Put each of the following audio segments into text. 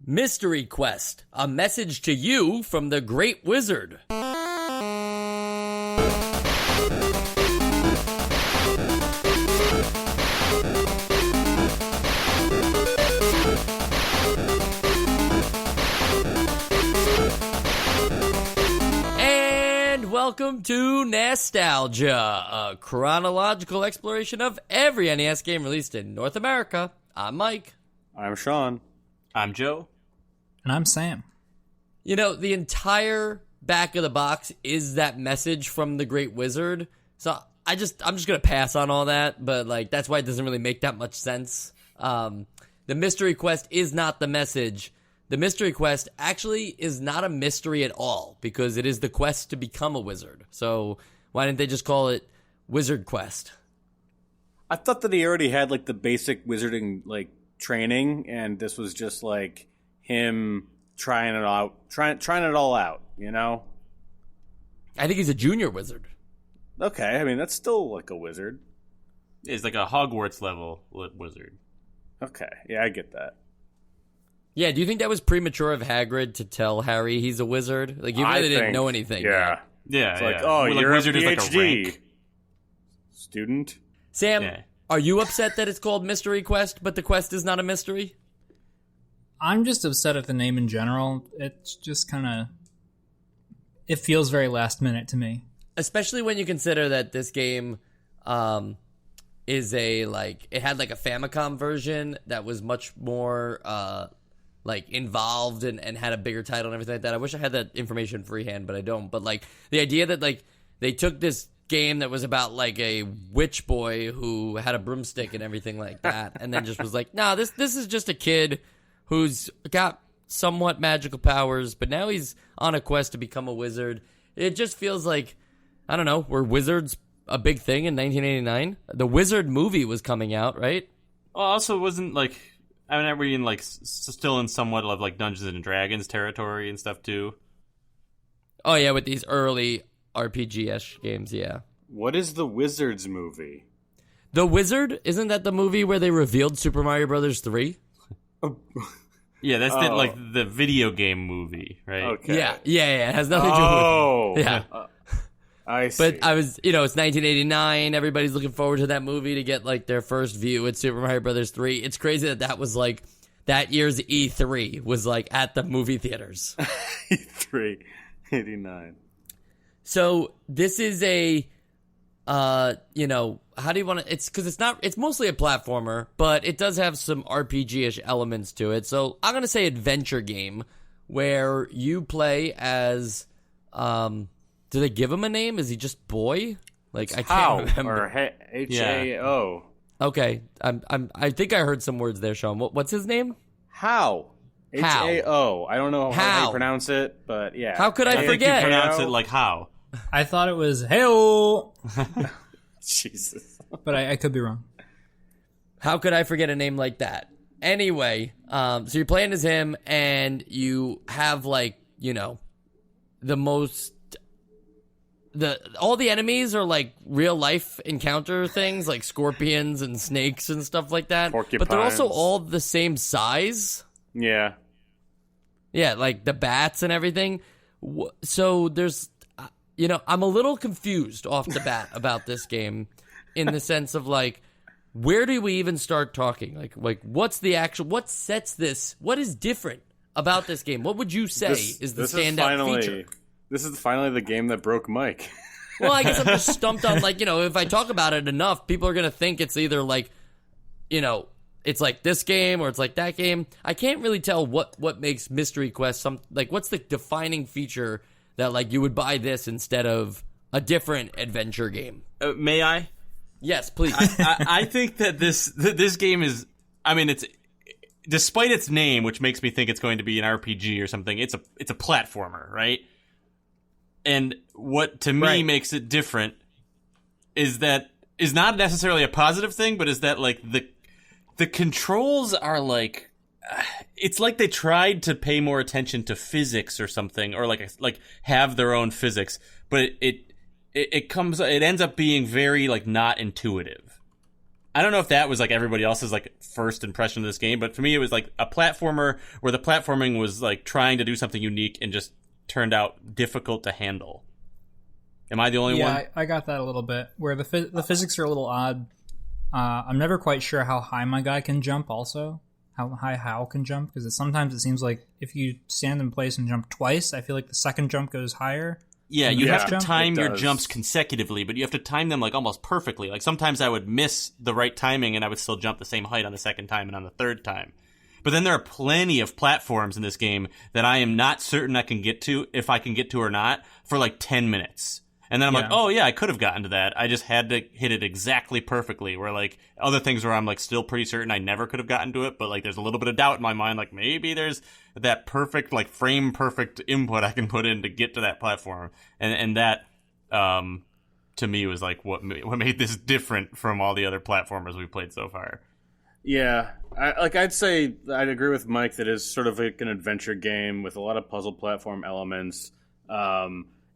Mystery Quest, a message to you from the Great Wizard. And welcome to Nostalgia, a chronological exploration of every NES game released in North America. I'm Mike. I'm Sean. I'm Joe. And I'm Sam. You know, the entire back of the box is that message from the Great Wizard. So I'm just going to pass on all that, but like that's why it doesn't really make that much sense. The Mystery Quest is not the message. The Mystery Quest actually is not a mystery at all because it is the quest to become a wizard. So why didn't they just call it Wizard Quest? I thought that he already had like the basic wizarding like training, and this was just like him trying it all out, you know? I think he's a junior wizard. Okay, I mean, that's still like a wizard. He's like a Hogwarts level wizard. Okay, yeah, I get that. Yeah, do you think that was premature of Hagrid to tell Harry he's a wizard? Like, he really didn't know anything. Yeah. Yeah, It's yeah. like, oh, Well, you're wizard a is like a PhD rank. student. Sam, Yeah. are you upset that it's called Mystery Quest, but the quest is not a mystery? I'm just upset at the name in general. It's just kind of... It feels very last minute to me. Especially when you consider that this game is it had like a Famicom version that was much more involved and had a bigger title and everything like that. I wish I had that information freehand, but I don't. But like the idea that like they took this game that was about like a witch boy who had a broomstick and everything like that, and then just was like, nah, this is just a kid who's got somewhat magical powers, but now he's on a quest to become a wizard. It just feels like, I don't know, were wizards a big thing in 1989? The Wizard movie was coming out, right? Well, also wasn't like, I mean, we're in like still in somewhat of like Dungeons and Dragons territory and stuff too. Oh yeah, with these early RPG-ish games, yeah. What is the Wizards movie? The Wizard? Isn't that the movie where they revealed Super Mario Brothers 3? Yeah, that's the video game movie, right? Okay. Yeah. It has nothing to do with it. Yeah. I see. But I was, it's 1989. Everybody's looking forward to that movie to get like their first view at Super Mario Brothers 3. It's crazy that was like that year's E3 was like at the movie theaters. E3 89. So this is a, how do you want to? It's because it's mostly a platformer, but it does have some RPG-ish elements to it. So I'm gonna say adventure game where you play as, do they give him a name? Is he just boy? Like I can't remember. Or H-A-O. Okay, I think I heard some words there, Sean. What's his name? How? H-A-O. I don't know how you pronounce it, but yeah. How could I think you forget? pronounce it like how. I thought it was Hey-o, Jesus. but I could be wrong. How could I forget a name like that? Anyway, so you're playing as him, and you have all the enemies are like real life encounter things, like scorpions and snakes and stuff like that. Porcupines. But they're also all the same size. Yeah. Yeah, like the bats and everything. So there's, I'm a little confused off the bat about this game in the sense of like, where do we even start talking? Like what sets this? What is different about this game? What would you say is the standout feature? This is finally the game that broke Mike. Well, I guess I'm just stumped on like, if I talk about it enough, people are going to think it's either like, it's like this game or it's like that game. I can't really tell what makes Mystery Quest what's the defining feature that like you would buy this instead of a different adventure game. May I? Yes, please. I think that this game is, I mean, it's, despite its name, which makes me think it's going to be an RPG or something, it's a platformer, right? And what to me makes it different is not necessarily a positive thing, but is that like the controls are like, it's like they tried to pay more attention to physics or something, or like have their own physics, but it ends up being very like not intuitive. I don't know if that was like everybody else's like first impression of this game, but for me it was like a platformer where the platforming was like trying to do something unique and just turned out difficult to handle. Am I the only one? Yeah, I got that a little bit. Where the physics are a little odd. I'm never quite sure how high my guy can jump also. How high Hao can jump, because sometimes it seems like if you stand in place and jump twice, I feel like the second jump goes higher. Yeah, you have to jump. time your jumps consecutively, but you have to time them like almost perfectly. Like sometimes I would miss the right timing and I would still jump the same height on the second time and on the third time. But then there are plenty of platforms in this game that I am not certain I can get to, if I can get to or not, for like 10 minutes. And then I'm like, oh yeah, I could have gotten to that. I just had to hit it exactly perfectly. Where like other things where I'm like still pretty certain I never could have gotten to it, but like there's a little bit of doubt in my mind. Like maybe there's that perfect, like frame perfect input I can put in to get to that platform. And that, to me was like what made this different from all the other platformers we've played so far. Yeah, I'd say I'd agree with Mike that it's sort of like an adventure game with a lot of puzzle platform elements.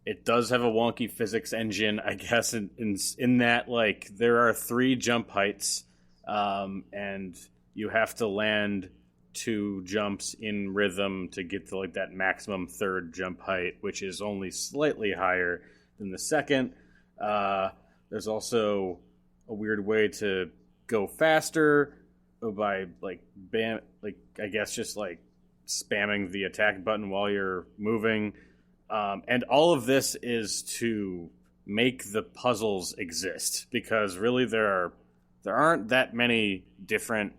It does have a wonky physics engine, I guess, in that, like, there are 3 jump heights, and you have to land 2 jumps in rhythm to get to, like, that maximum third jump height, which is only slightly higher than the second. There's also a weird way to go faster by, like, I guess just, like, spamming the attack button while you're moving. And all of this is to make the puzzles exist, because really there aren't that many different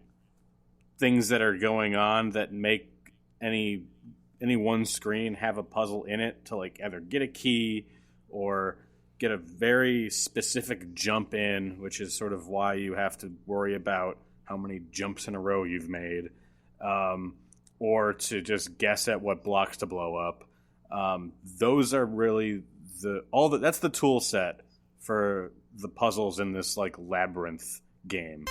things that are going on that make any one screen have a puzzle in it to like either get a key or get a very specific jump in, which is sort of why you have to worry about how many jumps in a row you've made, or to just guess at what blocks to blow up. Those are really that's the tool set for the puzzles in this like labyrinth game.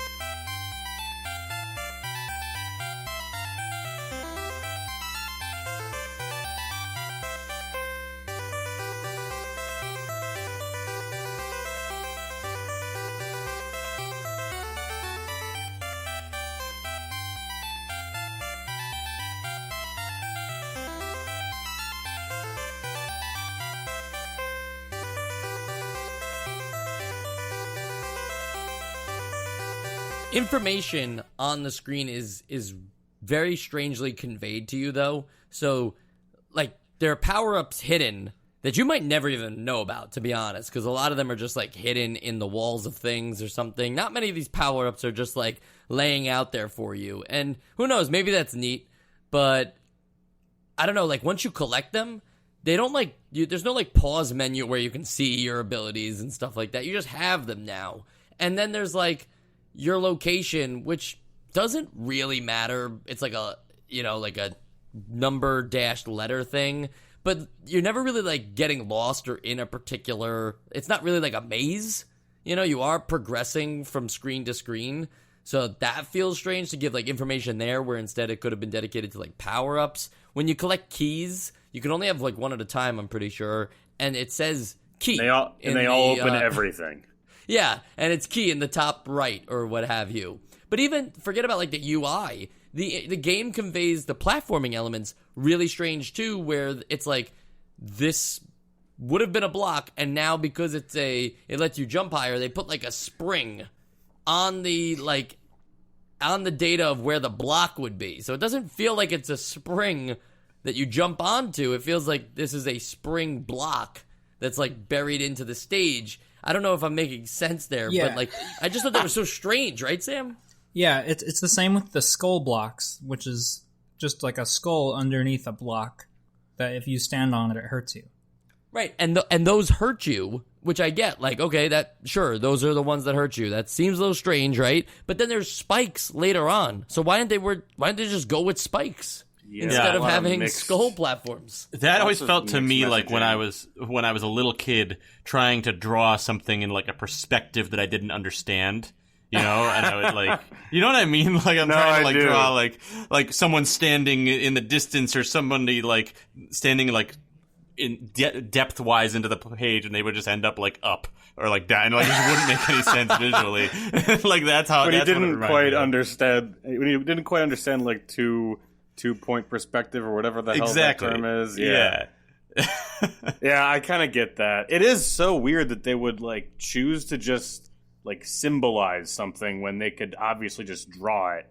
Information on the screen is very strangely conveyed to you, though. So, like, there are power-ups hidden that you might never even know about, to be honest, because a lot of them are just, like, hidden in the walls of things or something. Not many of these power-ups are just, like, laying out there for you. And who knows, maybe that's neat, but I don't know, like, once you collect them, they don't, like, there's no, like, pause menu where you can see your abilities and stuff like that. You just have them now. And then there's, like, your location, which doesn't really matter. It's like a, like a number dash letter thing, but you're never really like getting lost or in a particular, it's not really like a maze. You are progressing from screen to screen. So that feels strange to give like information there where instead it could have been dedicated to like power-ups. When you collect keys, you can only have like one at a time, I'm pretty sure. And it says key. They all open everything. Yeah, and it's key in the top right or what have you. But even, forget about like the UI. The game conveys the platforming elements really strange too, where it's like, this would have been a block, and now because it lets you jump higher, they put like a spring on the data of where the block would be. So it doesn't feel like it's a spring that you jump onto. It feels like this is a spring block that's like buried into the stage. I don't know if I'm making sense there, but like I just thought that was so strange, right, Sam? Yeah, it's the same with the skull blocks, which is just like a skull underneath a block that if you stand on it, it hurts you. Right, and those hurt you, which I get. Like, okay, those are the ones that hurt you. That seems a little strange, right? But then there's spikes later on. So why didn't they just go with spikes? Instead of having skull platforms. That always felt to me like when I was a little kid trying to draw something in like a perspective that I didn't understand, and I would like, you know what I mean? Like I'm trying to like draw like someone standing in the distance or somebody like standing like depth-wise into the page, and they would just end up like up or like down. And, like, it just wouldn't make any sense visually. Like that's how. But that's he didn't quite understand. When he didn't quite understand like two-point perspective or whatever the hell that term is. Yeah. Yeah, I kind of get that. It is so weird that they would like choose to just like symbolize something when they could obviously just draw it,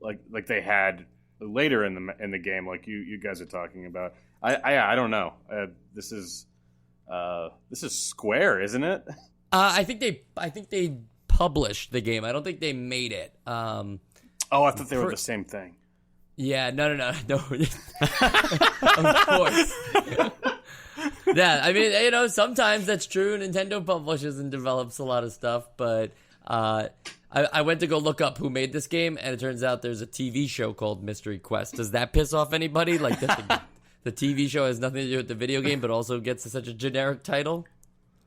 like they had later in the game, like you guys are talking about. I don't know. This is Square, isn't it? I think they published the game. I don't think they made it. I thought they were the same thing. Yeah, no. Of course. Yeah, I mean, sometimes that's true. Nintendo publishes and develops a lot of stuff, but I went to go look up who made this game, and it turns out there's a TV show called Mystery Quest. Does that piss off anybody? Like, the TV show has nothing to do with the video game, but also gets such a generic title?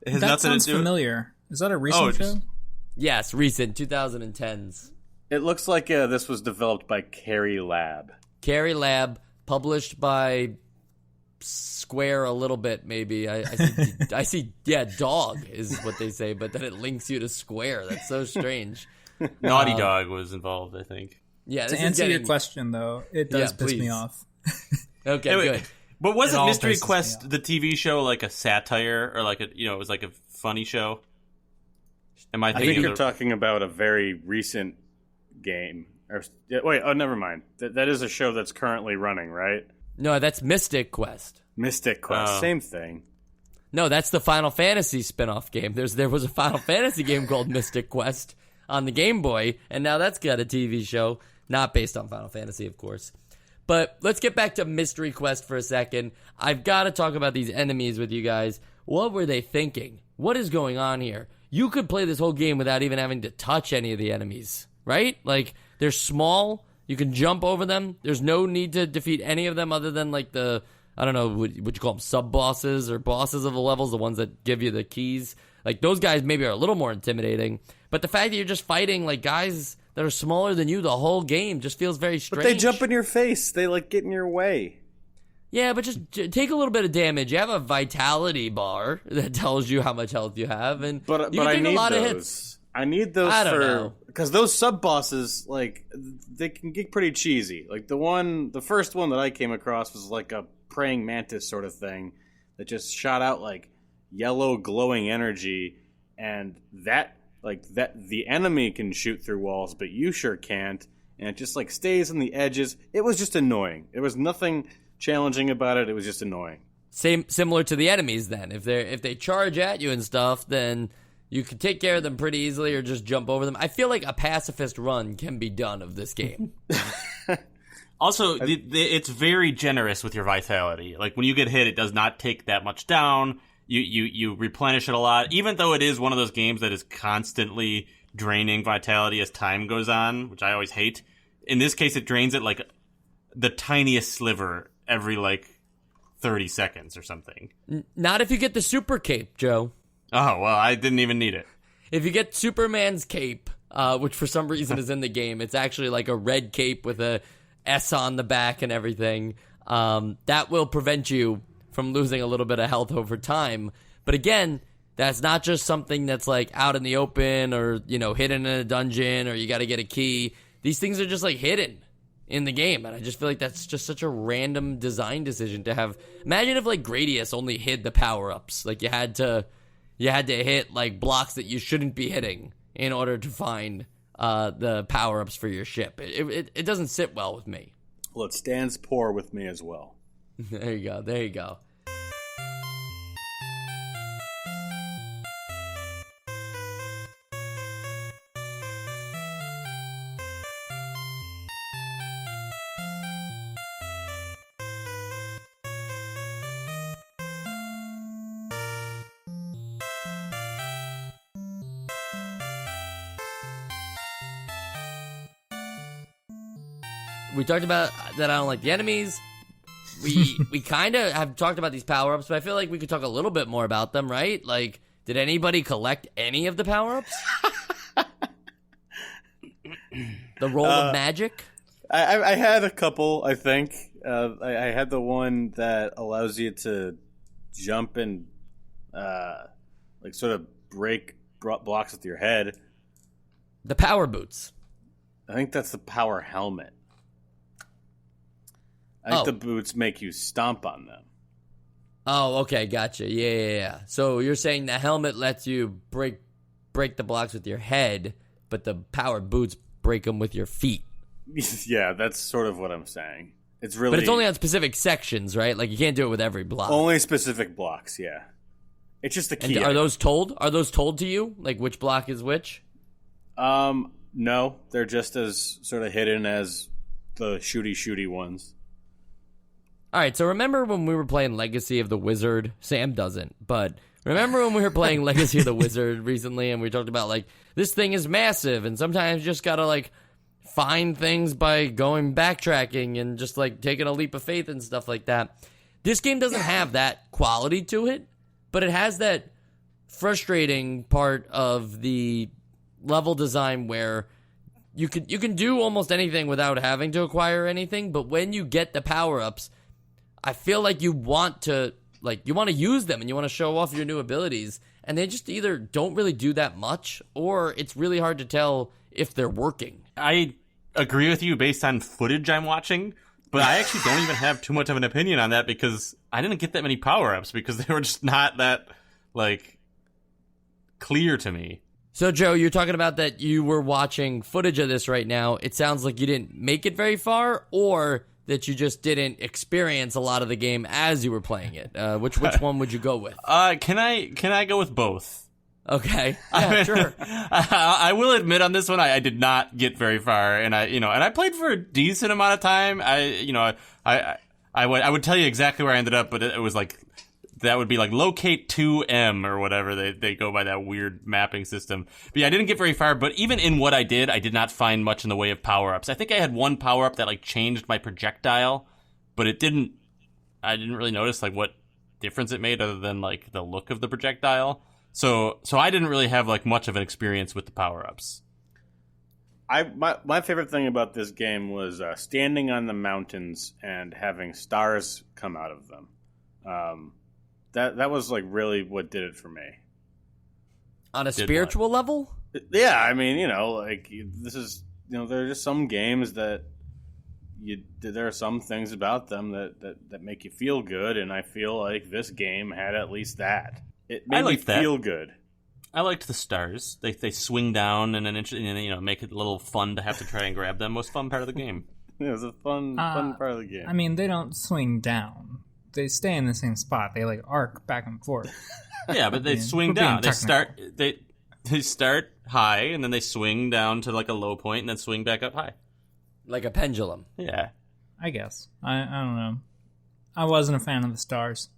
It has that nothing sounds to do. familiar. Is that a recent show? Yes, recent, 2010s. It looks like this was developed by Carrie Lab. Carrie Lab, published by Square a little bit, maybe. I see, dog is what they say, but then it links you to Square. That's so strange. Naughty Dog was involved, I think. Yeah. To answer your question, though, it does piss me off. Okay, good. But wasn't Mystery Quest, me the TV show, like a satire or like it was like a funny show? I think you're talking about a very recent game. Never mind. That is a show that's currently running, right? No, that's Mystic Quest. Mystic Quest, same thing. No, that's the Final Fantasy spin-off game. There was a Final Fantasy game called Mystic Quest on the Game Boy, and now that's got a TV show, not based on Final Fantasy, of course. But let's get back to Mystery Quest for a second. I've got to talk about these enemies with you guys. What were they thinking? What is going on here? You could play this whole game without even having to touch any of the enemies, right? Like, they're small. You can jump over them. There's no need to defeat any of them other than, like, I don't know, would you call them sub-bosses or bosses of the levels, the ones that give you the keys. Like, those guys maybe are a little more intimidating. But the fact that you're just fighting, like, guys that are smaller than you the whole game just feels very strange. But they jump in your face. They, like, get in your way. Yeah, but just take a little bit of damage. You have a vitality bar that tells you how much health you have, and you can take a lot of hits. I need those because those sub bosses, like, they can get pretty cheesy. Like the first one that I came across was like a praying mantis sort of thing that just shot out like yellow glowing energy, and that the enemy can shoot through walls, but you sure can't, and it just like stays on the edges. It was just annoying. There was nothing challenging about it. It was just annoying. Similar to the enemies then. If they charge at you and stuff, then you can take care of them pretty easily or just jump over them. I feel like a pacifist run can be done of this game. Also, it's very generous with your vitality. Like, when you get hit, it does not take that much down. You replenish it a lot. Even though it is one of those games that is constantly draining vitality as time goes on, which I always hate. In this case, it drains it like the tiniest sliver every, like, 30 seconds or something. Not if you get the super cape, Joe. Oh, well, I didn't even need it. If you get Superman's cape, which for some reason is in the game, it's actually like a red cape with a S on the back and everything. That will prevent you from losing a little bit of health over time. But again, that's not just something that's like out in the open or, hidden in a dungeon or you got to get a key. These things are just like hidden in the game, and I just feel like that's just such a random design decision to have. Imagine if like Gradius only hid the power-ups. Like you had to hit like blocks that you shouldn't be hitting in order to find the power-ups for your ship. It doesn't sit well with me. Well, it stands poor with me as well. There you go. We talked about that I don't like the enemies. We kind of have talked about these power-ups, but I feel like we could talk a little bit more about them, right? Like, did anybody collect any of the power-ups? The roll of magic? I had a couple, I think. I had the one that allows you to jump and like sort of break blocks with your head. The power boots. I think that's the power helmet. I think the boots make you stomp on them. Oh, okay, gotcha. Yeah. So you're saying the helmet lets you break the blocks with your head, but the power boots break them with your feet. Yeah, that's sort of what I'm saying. It's really, but it's only on specific sections, right? Like you can't do it with every block. Only specific blocks. Yeah, it's just the key. And are those told? Are those told to you? Like which block is which? No, they're just as sort of hidden as the shooty ones. All right, so remember when we were playing Legacy of the Wizard? Sam doesn't, but remember when we were playing Legacy of the Wizard recently and we talked about, like, this thing is massive and sometimes you just gotta, like, find things by going backtracking and just, like, taking a leap of faith and stuff like that. This game doesn't have that quality to it, but it has that frustrating part of the level design where you can do almost anything without having to acquire anything, but when you get the power-ups, I feel like you want to use them and you want to show off your new abilities, and they just either don't really do that much or it's really hard to tell if they're working. I agree with you based on footage I'm watching, but I actually don't even have too much of an opinion on that because I didn't get that many power-ups because they were just not that, like, clear to me. So, Joe, you're talking about that you were watching footage of this right now. It sounds like you didn't make it very far, or that you just didn't experience a lot of the game as you were playing it. Which one would you go with? Can I go with both? Okay, yeah, sure. I will admit on this one, I did not get very far, and I played for a decent amount of time. I would tell you exactly where I ended up, but it was like. That would be like locate 2M or whatever. They go by that weird mapping system. But yeah, I didn't get very far, but even in what I did not find much in the way of power-ups. I think I had one power-up that like changed my projectile, but I didn't really notice like what difference it made other than like the look of the projectile. So I didn't really have like much of an experience with the power-ups. My favorite thing about this game was standing on the mountains and having stars come out of them. That was like really what did it for me. On a spiritual level? Yeah, I mean, like this is, there are just some games that there are some things about them that make you feel good, and I feel like this game had at least that. It made me feel good. I liked the stars. They swing down and make it a little fun to have to try and grab them. Most fun part of the game. It was a fun part of the game. I mean, they don't swing down. They stay in the same spot. They like arc back and forth. Yeah, but they swing down. They start high and then they swing down to like a low point and then swing back up high, like a pendulum. Yeah, I guess. I don't know. I wasn't a fan of the stars.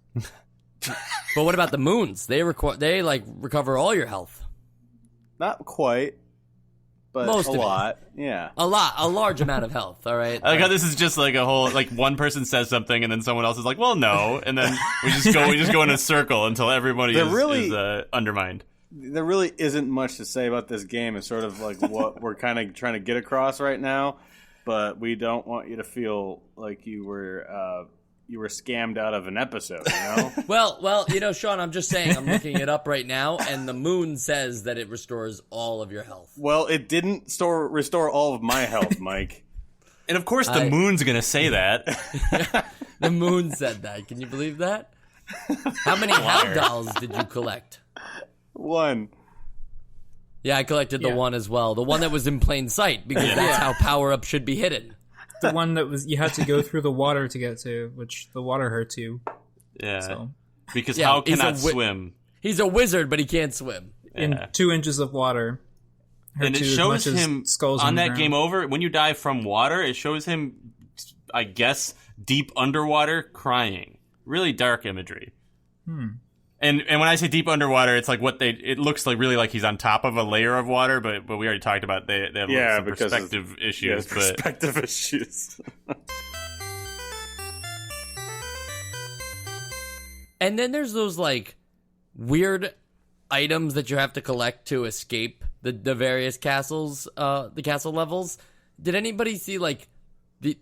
But what about the moons? They recover all your health. Not quite. But most a of lot, yeah. A large amount of health, all right? I like how this is just like a whole, like one person says something and then someone else is like, well, no. And then we just go in a circle until everybody is undermined. There really isn't much to say about this game. It's sort of like what we're kind of trying to get across right now. But we don't want you to feel like you were scammed out of an episode, Well, Sean, I'm just saying, I'm looking it up right now, and the moon says that it restores all of your health. Well, it didn't restore all of my health, Mike. And of course the moon's going to say that. The moon said that. Can you believe that? How many Hell dolls did you collect? 1. Yeah, I collected the one as well. The one that was in plain sight, because that's how power-up should be hidden. The one that was you had to go through the water to get to, which the water hurts you. Yeah, so. Because Hao cannot swim. He's a wizard, but he can't swim. In 2 inches of water. And it shows him on that game over, when you die from water, it shows him, I guess, deep underwater crying. Really dark imagery. And when I say deep underwater, it's like it looks like really like he's on top of a layer of water, but we already talked about they have some perspective issues. Perspective issues. And then there's those like weird items that you have to collect to escape the various castles, the castle levels. Did anybody see like the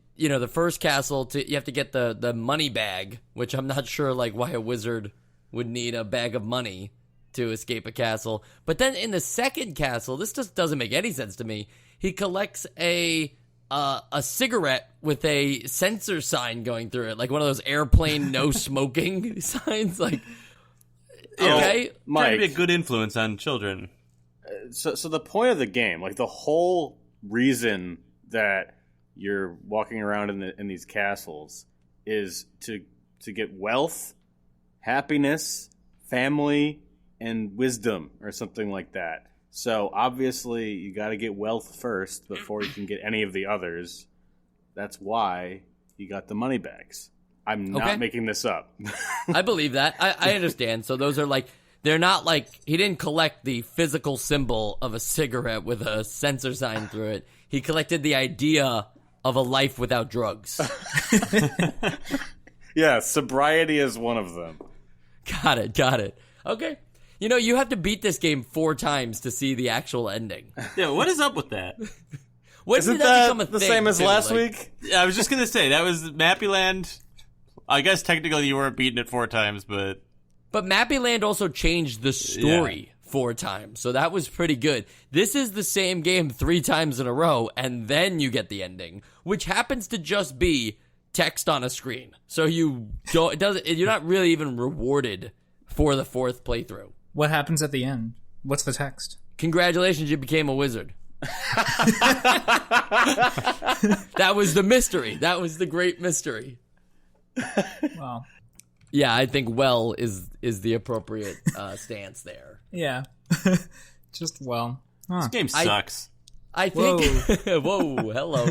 first castle you have to get the money bag, which I'm not sure like why a wizard would need a bag of money to escape a castle. But then in the second castle, this just doesn't make any sense to me. He collects a cigarette with a sensor sign going through it, like one of those airplane no smoking signs. Like, okay, Mike, trying to be a good influence on children. So the point of the game, like the whole reason that you're walking around in these castles, is to get wealth, happiness, family, and wisdom, or something like that. So obviously you got to get wealth first before you can get any of the others. That's why you got the money bags. I'm not making this up. I believe that. I understand. So those are like, they're not like, he didn't collect the physical symbol of a cigarette with a sensor sign through it. He collected the idea of a life without drugs. Yeah, sobriety is one of them. Got it. Okay. You know, you have to beat this game 4 times to see the actual ending. Yeah, what is up with that? When Isn't did that become a the thing, same as too? last Like, week? Yeah, I was just gonna say that was Mappy Land. I guess technically you weren't beating it 4 times, but Mappy Land also changed the story 4 times, so that was pretty good. This is the same game 3 times in a row, and then you get the ending, which happens to just be text on a screen. So you don't, you're not really even rewarded for the 4th playthrough. What happens at the end? What's the text? Congratulations, you became a wizard. That was the mystery. That was the great mystery. Wow. Yeah, I think well is the appropriate stance there. Yeah. Just well. Huh. this game sucks. I think. Whoa, hello.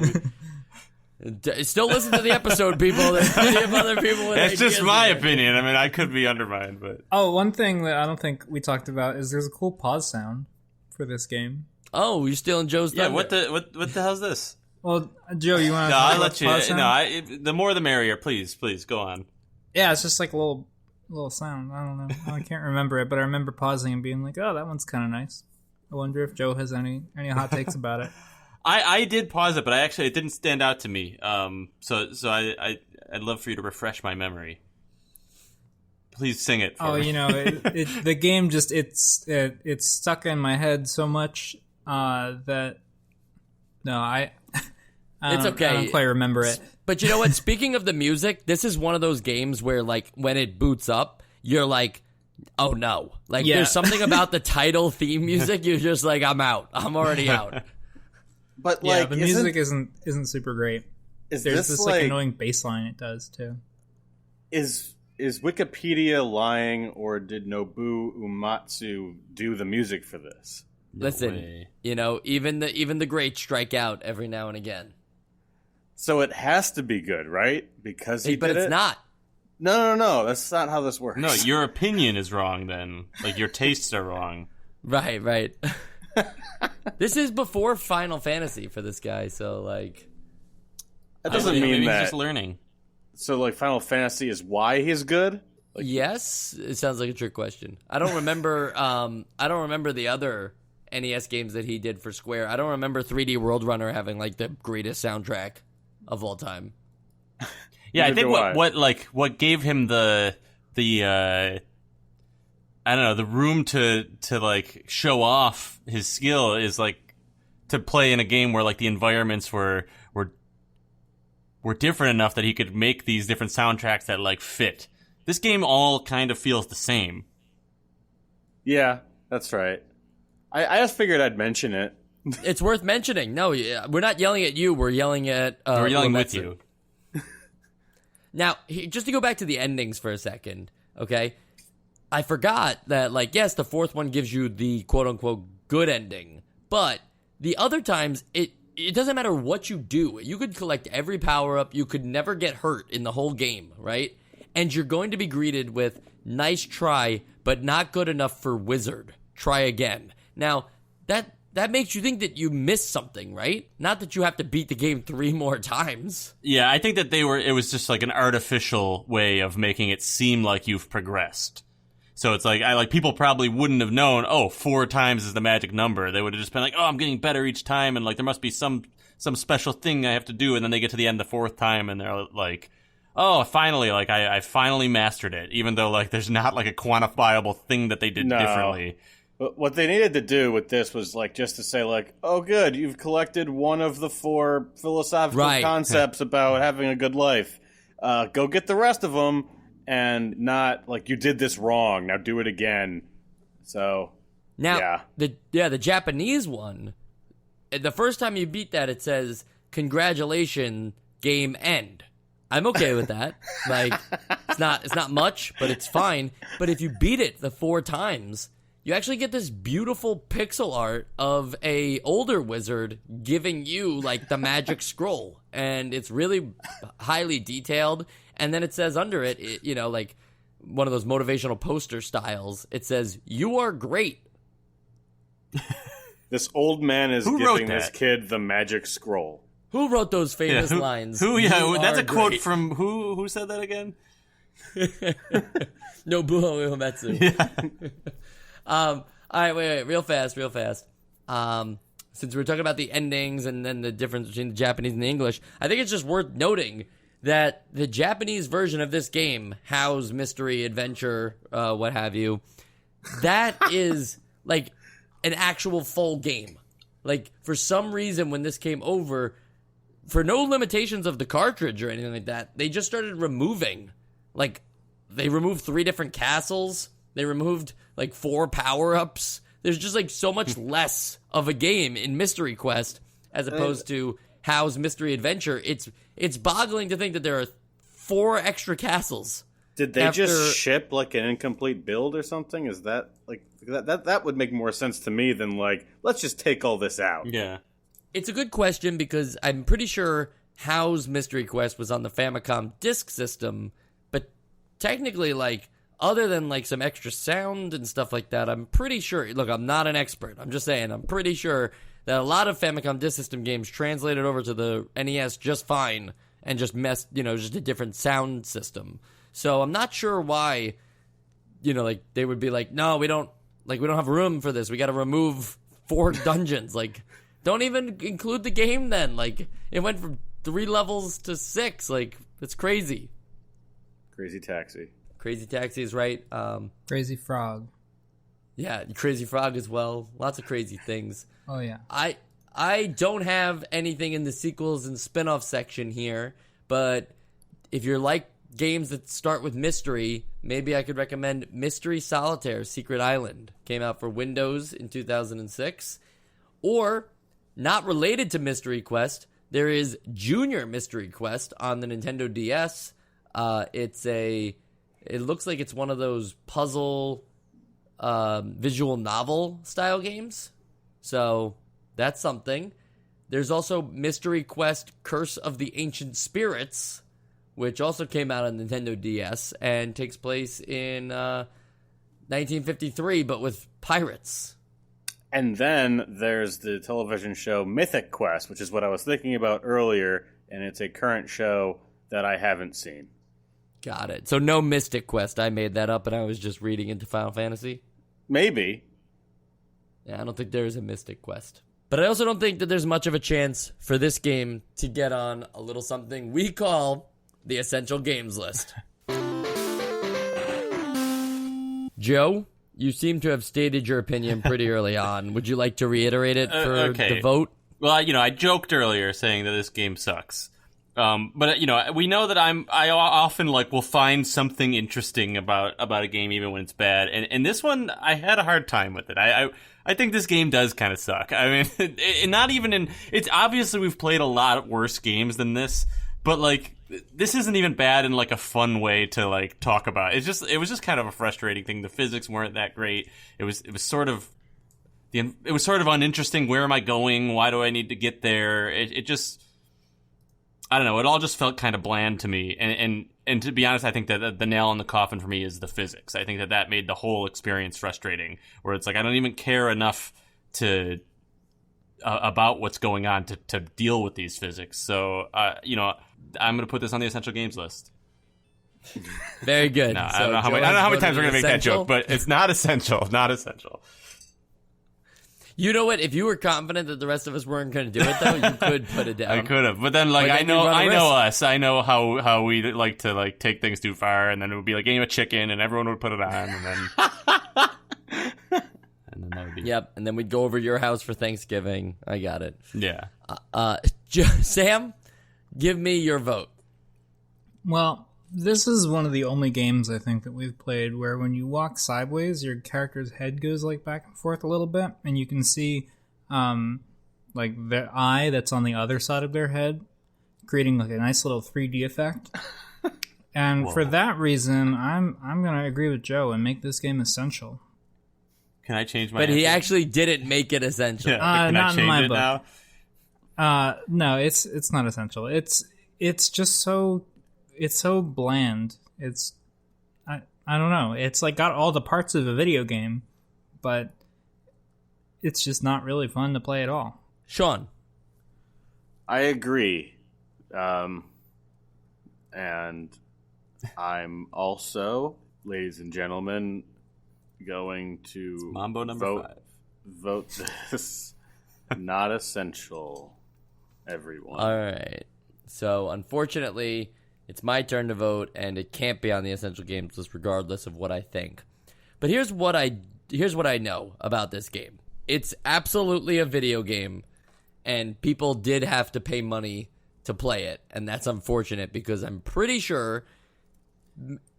Still listen to the episode, people. There's plenty of other people with That's just ideas my there. opinion. I mean, I could be undermined, but Oh, one thing that I don't think we talked about is there's a cool pause sound for this game. Oh, you're stealing Joe's yeah. thunder. What the hell's this? Well, Joe, you want to No, talk I'll about let the you. pause sound? No, the more the merrier. Please go on. Yeah, it's just like a little sound. I don't know. I can't remember it, but I remember pausing and being like, "Oh, that one's kind of nice." I wonder if Joe has any hot takes about it. I did pause it, but it didn't stand out to me. So I'd love for you to refresh my memory. Please sing it. For me. You know, the game just it's stuck in my head so much that no, It's okay. I don't quite remember it. But you know what? Speaking of the music, this is one of those games where, like, when it boots up, you're like, oh no. Like, Yeah. there's something about the title theme music, you're just like, I'm out. I'm already out. But Yeah, like, the music isn't super great. is There's this this like annoying bass line it does too. is Wikipedia lying, or did Nobu Uematsu do the music for this? Listen, way. you know, even the greats strike out every now and again. So it has to be good, right? Because he But did it's it? not. No. That's not how this works. No, your opinion is wrong. Then, like, your tastes are wrong. Right. This is before Final Fantasy for this guy, so, like... that doesn't Maybe mean he's that. just learning. So like, Final Fantasy is why he's good. Yes, it sounds like a trick question. I don't remember. I don't remember the other NES games that he did for Square. I don't remember 3D World Runner having like the greatest soundtrack of all time. Yeah, I Neither think do what gave him the I don't know, the room to like show off his skill is like to play in a game where like the environments were different enough that he could make these different soundtracks that like fit. This game all kind of feels the same. Yeah, that's right. I just figured I'd mention it. It's worth mentioning. No, we're not yelling at you. We're yelling at. We're yelling with Uematsu. you. Now, just to go back to the endings for a second, okay? I forgot that, like, yes, the 4th one gives you the quote-unquote good ending, but the other times, it doesn't matter what you do. You could collect every power-up. You could never get hurt in the whole game, right? And you're going to be greeted with, nice try, but not good enough for wizard. Try again. Now, that makes you think that you missed something, right? Not that you have to beat the game 3 more times. Yeah, I think that it was just like an artificial way of making it seem like you've progressed. So it's like, people probably wouldn't have known, 4 times is the magic number. They would have just been like, I'm getting better each time, and like there must be some special thing I have to do, and then they get to the end the 4th time, and they're like, oh, finally, like I finally mastered it, even though like there's not like a quantifiable thing that they did differently. But what they needed to do with this was like just to say like, oh, good, you've collected one of the 4 philosophical concepts about having a good life. Go get the rest of them, and not like you did this wrong. Now do it again. So now, the Japanese one. The first time you beat that, it says congratulations, game end. I'm okay with that. Like it's not much, but it's fine. But if you beat it the 4 times, you actually get this beautiful pixel art of a older wizard giving you like the magic scroll, and it's really highly detailed. And then it says under it, you know, like one of those motivational poster styles, it says, "You are great." This old man is giving this kid the magic scroll. Who wrote those famous lines? That's a quote from who said that again? Nobuo Uematsu. Yeah. All right, wait, real fast. Since we're talking about the endings and then the difference between the Japanese and the English, I think it's just worth noting that the Japanese version of this game, Hao's Mystery Adventure, what have you, that is like an actual full game. Like, for some reason, when this came over, for no limitations of the cartridge or anything like that, they just started removing, like, they removed 3 different castles. They removed, like, 4 power-ups. There's just, like, so much less of a game in Mystery Quest as opposed to Hao's Mystery Adventure. It's boggling to think that there are 4 extra castles. Did they just ship, like, an incomplete build or something? Is that, like, that would make more sense to me than, like, let's just take all this out. Yeah. It's a good question because I'm pretty sure Hao's Mystery Quest was on the Famicom disk system, but technically, like, other than, like, some extra sound and stuff like that, I'm pretty sure... Look, I'm not an expert. I'm just saying, I'm pretty sure that a lot of Famicom disk system games translated over to the NES just fine and just just a different sound system. So I'm not sure why, like, they would be like, no, we don't have room for this. We got to remove 4 dungeons. Like, don't even include the game then. Like, it went from 3 levels to 6. Like, it's crazy. Crazy Taxi. Crazy Taxi is right. Crazy Frog. Yeah, Crazy Frog as well. Lots of crazy things. Oh, yeah. I don't have anything in the sequels and spin-off section here, but if you're like games that start with mystery, maybe I could recommend Mystery Solitaire Secret Island. Came out for Windows in 2006. Or, not related to Mystery Quest, there is Junior Mystery Quest on the Nintendo DS. It looks like it's one of those puzzle visual novel style games. So that's something. There's also Mystery Quest Curse of the Ancient Spirits, which also came out on Nintendo DS and takes place in 1953, but with pirates. And then there's the television show Mythic Quest, which is what I was thinking about earlier, and it's a current show that I haven't seen. Got it. So no Mystic Quest. I made that up, and I was just reading into Final Fantasy. Maybe. Yeah, I don't think there is a Mystic Quest. But I also don't think that there's much of a chance for this game to get on a little something we call the Essential Games list. Joe, you seem to have stated your opinion pretty early on. Would you like to reiterate it for the vote? Well, I joked earlier saying that this game sucks. But we know that I often will find something interesting about a game even when it's bad, and this one I had a hard time with it. I think this game does kind of suck. I mean, it's obviously we've played a lot worse games than this, but this isn't even bad in a fun way to talk about. It was just kind of a frustrating thing. The physics weren't that great. It was sort of uninteresting. Where am I going? Why do I need to get there? It just, I don't know. It all just felt kind of bland to me. And to be honest, I think that the nail in the coffin for me is the physics. I think that made the whole experience frustrating, where it's I don't even care enough to about what's going on to deal with these physics. So, I'm going to put this on the Essential Games list. Very good. No, I don't know how many times we're going to make that joke, but it's not essential. Not essential. You know what? If you were confident that the rest of us weren't going to do it, though, you could put it down. I could have, but then like But I then you know run a risk. us. I know how we like to like take things too far, and then it would be like game of chicken, and everyone would put it on, and then that would be Yep, and then we'd go over to your house for Thanksgiving. I got it. yeah. Sam, give me your vote. Well, this is one of the only games I think that we've played where when you walk sideways, your character's head goes like back and forth a little bit, and you can see like the eye that's on the other side of their head, creating like a nice little 3D effect. And for that reason, I'm gonna agree with Joe and make this game essential. Can I change my? But he answer? actually didn't make it essential. Yeah, but can not I in change my it book. now? No, it's not essential. It's just so bland. I don't know. It's like got all the parts of a video game, but it's just not really fun to play at all. Sean. I agree. And I'm also, ladies and gentlemen, going to Mambo number 5. Vote this not essential, everyone. All right. So, unfortunately, it's my turn to vote, and it can't be on the essential games list regardless of what I think. But here's what I know about this game. It's absolutely a video game, and people did have to pay money to play it, and that's unfortunate because I'm pretty sure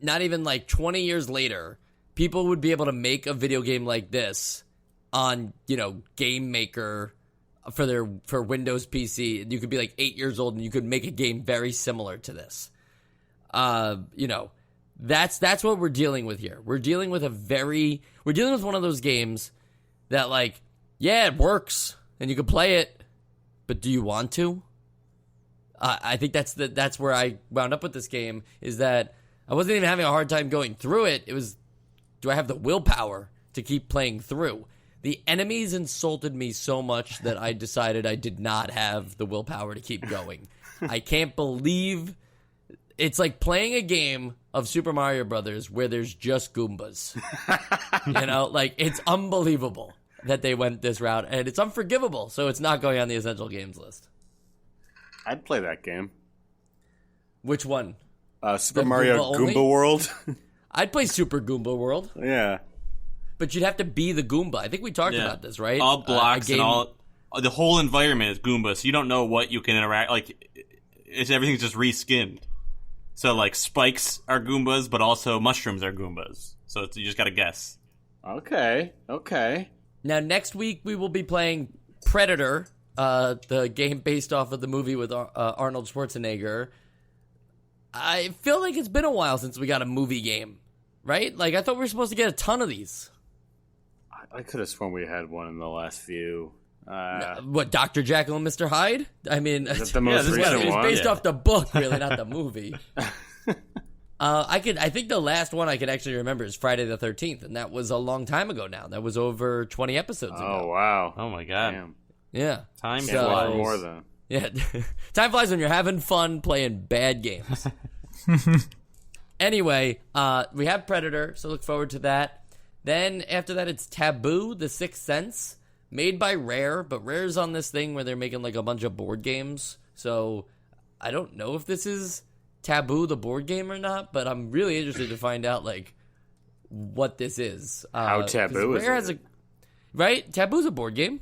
not even like 20 years later, people would be able to make a video game like this on, Game Maker for Windows PC. You could be like 8 years old and you could make a game very similar to this. That's what we're dealing with here. We're dealing with one of those games that like, yeah, it works and you can play it, but do you want to? I think that's where I wound up with this game, is that I wasn't even having a hard time going through it. It was, do I have the willpower to keep playing through? The enemies insulted me so much that I decided I did not have the willpower to keep going. I can't believe it's like playing a game of Super Mario Brothers where there's just Goombas. Like it's unbelievable that they went this route, and it's unforgivable, so it's not going on the essential games list. I'd play that game. Which one? Super The Mario Goomba only? Goomba World. I'd play Super Goomba World, Yeah. but you'd have to be the Goomba. I think we talked about this, right? All blocks A and game- all the whole environment is Goomba, so you don't know what you can interact. Like, everything's just reskinned. So like spikes are Goombas, but also mushrooms are Goombas. So you just got to guess. Okay. Now, next week we will be playing Predator, the game based off of the movie with Arnold Schwarzenegger. I feel like it's been a while since we got a movie game, right? Like, I thought we were supposed to get a ton of these. I could have sworn we had one in the last few. What, Dr. Jekyll and Mr. Hyde? I mean, Is that the most recent it was one? based off the book, really, not the movie. I think the last one I could actually remember is Friday the 13th, and that was a long time ago now. That was over 20 episodes ago. Oh, wow. Oh my god. Damn. Yeah. Time Can't wait flies. for more, then. Yeah. Time flies when you're having fun playing bad games. Anyway, we have Predator, so look forward to that. Then after that, it's Taboo, The Sixth Sense, made by Rare, but Rare's on this thing where they're making like a bunch of board games. So I don't know if this is Taboo, the board game, or not, but I'm really interested to find out like what this is. How taboo is Rare it? has right? Taboo's a board game.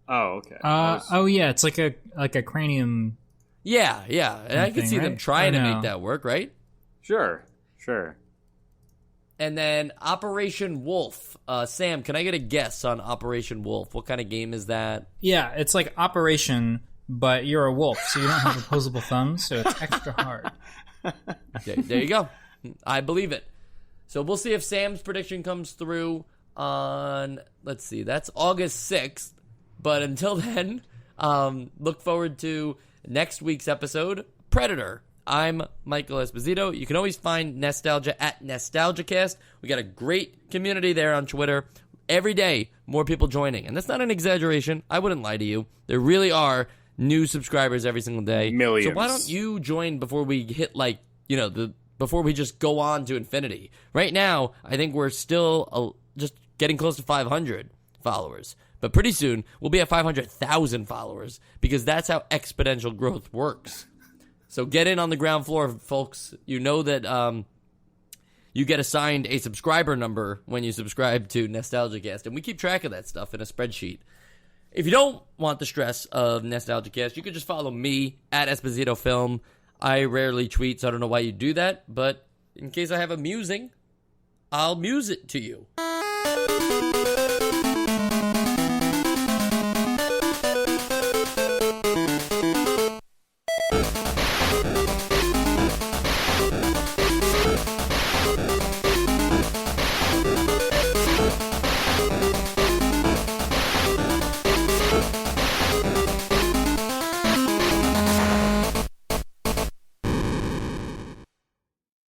Oh, okay. Oh yeah, it's like a cranium. Yeah, and I could Thing, see them right? trying Or to no? make that work, right? Sure. And then Operation Wolf. Sam, can I get a guess on Operation Wolf? What kind of game is that? Yeah, it's like Operation, but you're a wolf, so you don't have opposable thumbs, so it's extra hard. There you go. I believe it. So we'll see if Sam's prediction comes through on, let's see, that's August 6th. But until then, look forward to next week's episode, Predator. I'm Michael Esposito. You can always find Nostalgia at NostalgiaCast. We got a great community there on Twitter. Every day, more people joining. And that's not an exaggeration. I wouldn't lie to you. There really are new subscribers every single day. Millions. So why don't you join before we hit, like, before we just go on to infinity? Right now, I think we're still just getting close to 500. followers. But pretty soon, we'll be at 500,000 followers because that's how exponential growth works. So get in on the ground floor, folks. You know that you get assigned a subscriber number when you subscribe to NostalgiaCast, and we keep track of that stuff in a spreadsheet. If you don't want the stress of NostalgiaCast, you can just follow me at Esposito Film. I rarely tweet, so I don't know why you do that, but in case I have a musing, I'll muse it to you.